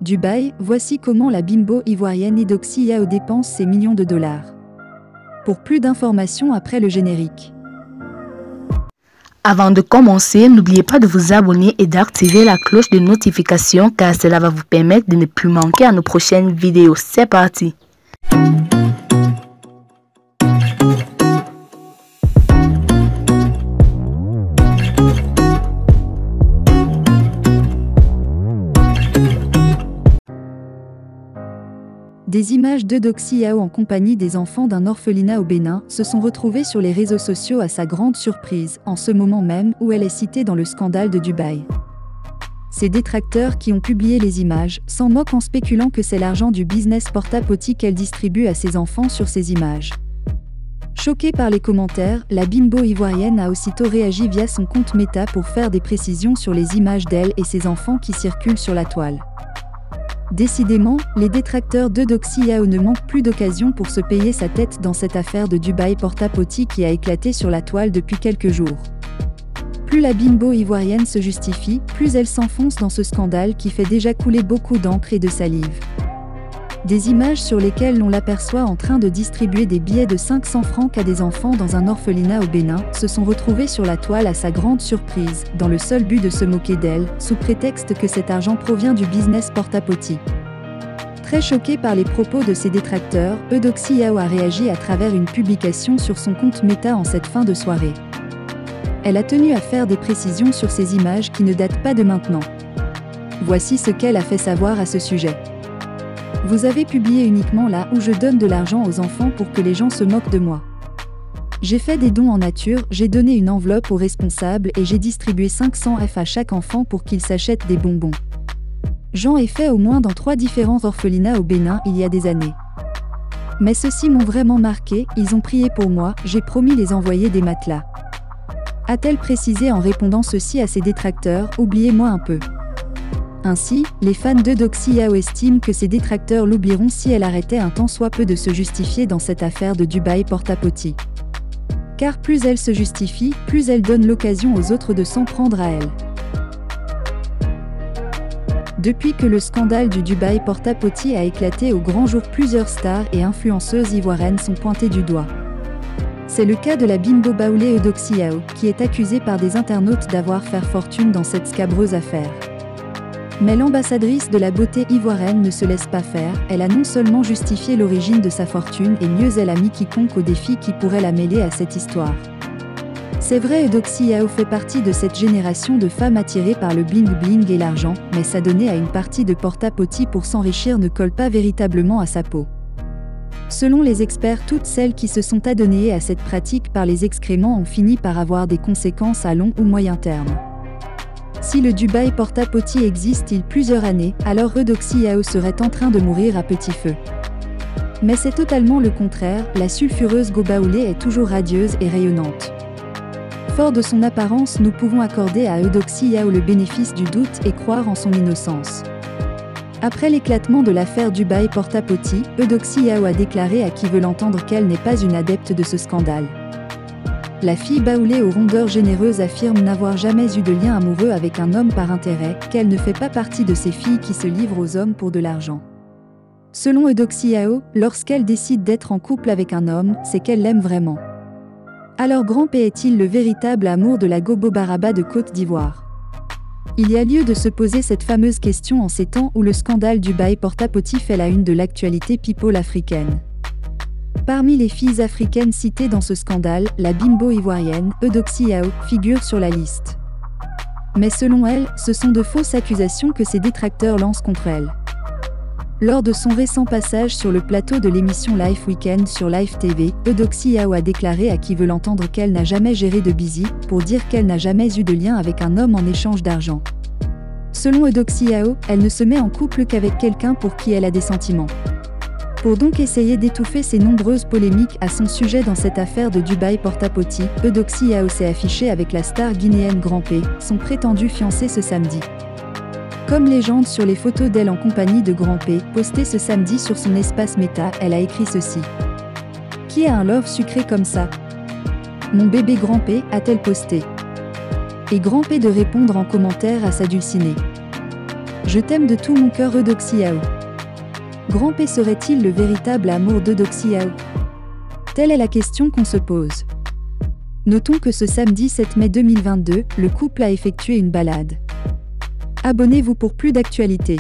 Dubaï, voici comment la bimbo ivoirienne Eudoxie Yao dépense ses millions de dollars. Pour plus d'informations après le générique. Avant de commencer, n'oubliez pas de vous abonner et d'activer la cloche de notification car cela va vous permettre de ne plus manquer à nos prochaines vidéos. C'est parti! Des images d'Eudoxie Yao en compagnie des enfants d'un orphelinat au Bénin se sont retrouvées sur les réseaux sociaux à sa grande surprise, en ce moment même où elle est citée dans le scandale de Dubaï. Ces détracteurs qui ont publié les images s'en moquent en spéculant que c'est l'argent du business porta-potty qu'elle distribue à ses enfants sur ces images. Choquée par les commentaires, la bimbo ivoirienne a aussitôt réagi via son compte Meta pour faire des précisions sur les images d'elle et ses enfants qui circulent sur la toile. Décidément, les détracteurs d'Eudoxie Yao ne manquent plus d'occasion pour se payer sa tête dans cette affaire de Dubaï porta-potty qui a éclaté sur la toile depuis quelques jours. Plus la bimbo ivoirienne se justifie, plus elle s'enfonce dans ce scandale qui fait déjà couler beaucoup d'encre et de salive. Des images sur lesquelles on l'aperçoit en train de distribuer des billets de 500 francs à des enfants dans un orphelinat au Bénin se sont retrouvés sur la toile à sa grande surprise, dans le seul but de se moquer d'elle, sous prétexte que cet argent provient du business porta-potty. Très choquée par les propos de ses détracteurs, Eudoxie Yao a réagi à travers une publication sur son compte Meta en cette fin de soirée. Elle a tenu à faire des précisions sur ces images qui ne datent pas de maintenant. Voici ce qu'elle a fait savoir à ce sujet. Vous avez publié uniquement là où je donne de l'argent aux enfants pour que les gens se moquent de moi. J'ai fait des dons en nature, j'ai donné une enveloppe aux responsables et j'ai distribué 500 F à chaque enfant pour qu'ils s'achètent des bonbons. J'en ai fait au moins dans 3 différents orphelinats au Bénin il y a des années. Mais ceux-ci m'ont vraiment marqué, ils ont prié pour moi, j'ai promis les envoyer des matelas. A-t-elle précisé en répondant ceci à ses détracteurs, oubliez-moi un peu. Ainsi, les fans d'Eudoxie Yao estiment que ses détracteurs l'oublieront si elle arrêtait un tant soit peu de se justifier dans cette affaire de Dubaï porta-potty. Car plus elle se justifie, plus elle donne l'occasion aux autres de s'en prendre à elle. Depuis que le scandale du Dubaï porta-potty a éclaté au grand jour, plusieurs stars et influenceuses ivoiriennes sont pointées du doigt. C'est le cas de la bimbo baoulée Eudoxie Yao, qui est accusée par des internautes d'avoir fait fortune dans cette scabreuse affaire. Mais l'ambassadrice de la beauté ivoirienne ne se laisse pas faire, elle a non seulement justifié l'origine de sa fortune et mieux elle a mis quiconque au défi qui pourrait la mêler à cette histoire. C'est vrai, Eudoxie Yao fait partie de cette génération de femmes attirées par le bling-bling et l'argent, mais s'adonner à une partie de porta-potty pour s'enrichir ne colle pas véritablement à sa peau. Selon les experts, toutes celles qui se sont adonnées à cette pratique par les excréments ont fini par avoir des conséquences à long ou moyen terme. Si le Dubaï porta-potty existe il plusieurs années, alors Eudoxie Yao serait en train de mourir à petit feu. Mais c'est totalement le contraire, la sulfureuse go baoulée est toujours radieuse et rayonnante. Fort de son apparence, nous pouvons accorder à Eudoxie Yao le bénéfice du doute et croire en son innocence. Après l'éclatement de l'affaire Dubaï porta-potty, Eudoxie Yao a déclaré à qui veut l'entendre qu'elle n'est pas une adepte de ce scandale. La fille baoulée aux rondeurs généreuses affirme n'avoir jamais eu de lien amoureux avec un homme par intérêt, qu'elle ne fait pas partie de ces filles qui se livrent aux hommes pour de l'argent. Selon Eudoxie Yao, lorsqu'elle décide d'être en couple avec un homme, c'est qu'elle l'aime vraiment. Alors Grand P est-il le véritable amour de la Gobo Baraba de Côte d'Ivoire? Il y a lieu de se poser cette fameuse question en ces temps où le scandale Dubaï porta-potty fait la une de l'actualité people africaine. Parmi les filles africaines citées dans ce scandale, la bimbo ivoirienne, Eudoxie Yao, figure sur la liste. Mais selon elle, ce sont de fausses accusations que ses détracteurs lancent contre elle. Lors de son récent passage sur le plateau de l'émission Life Weekend sur Live TV, Eudoxie Yao a déclaré à qui veut l'entendre qu'elle n'a jamais géré de busy, pour dire qu'elle n'a jamais eu de lien avec un homme en échange d'argent. Selon Eudoxie Yao, elle ne se met en couple qu'avec quelqu'un pour qui elle a des sentiments. Pour donc essayer d'étouffer ces nombreuses polémiques à son sujet dans cette affaire de Dubaï porta-potty, Eudoxie Yao s'est affichée avec la star guinéenne Grand P, son prétendu fiancé ce samedi. Comme légende sur les photos d'elle en compagnie de Grand P, postées ce samedi sur son espace Meta, elle a écrit ceci. « Qui a un love sucré comme ça ? Mon bébé Grand P », a-t-elle posté. Et Grand P de répondre en commentaire à sa dulcinée. Je t'aime de tout mon cœur Eudoxiao. Grand P serait-il le véritable amour d'Eudoxiao? Telle est la question qu'on se pose. Notons que ce samedi 7 mai 2022, le couple a effectué une balade. Abonnez-vous pour plus d'actualités.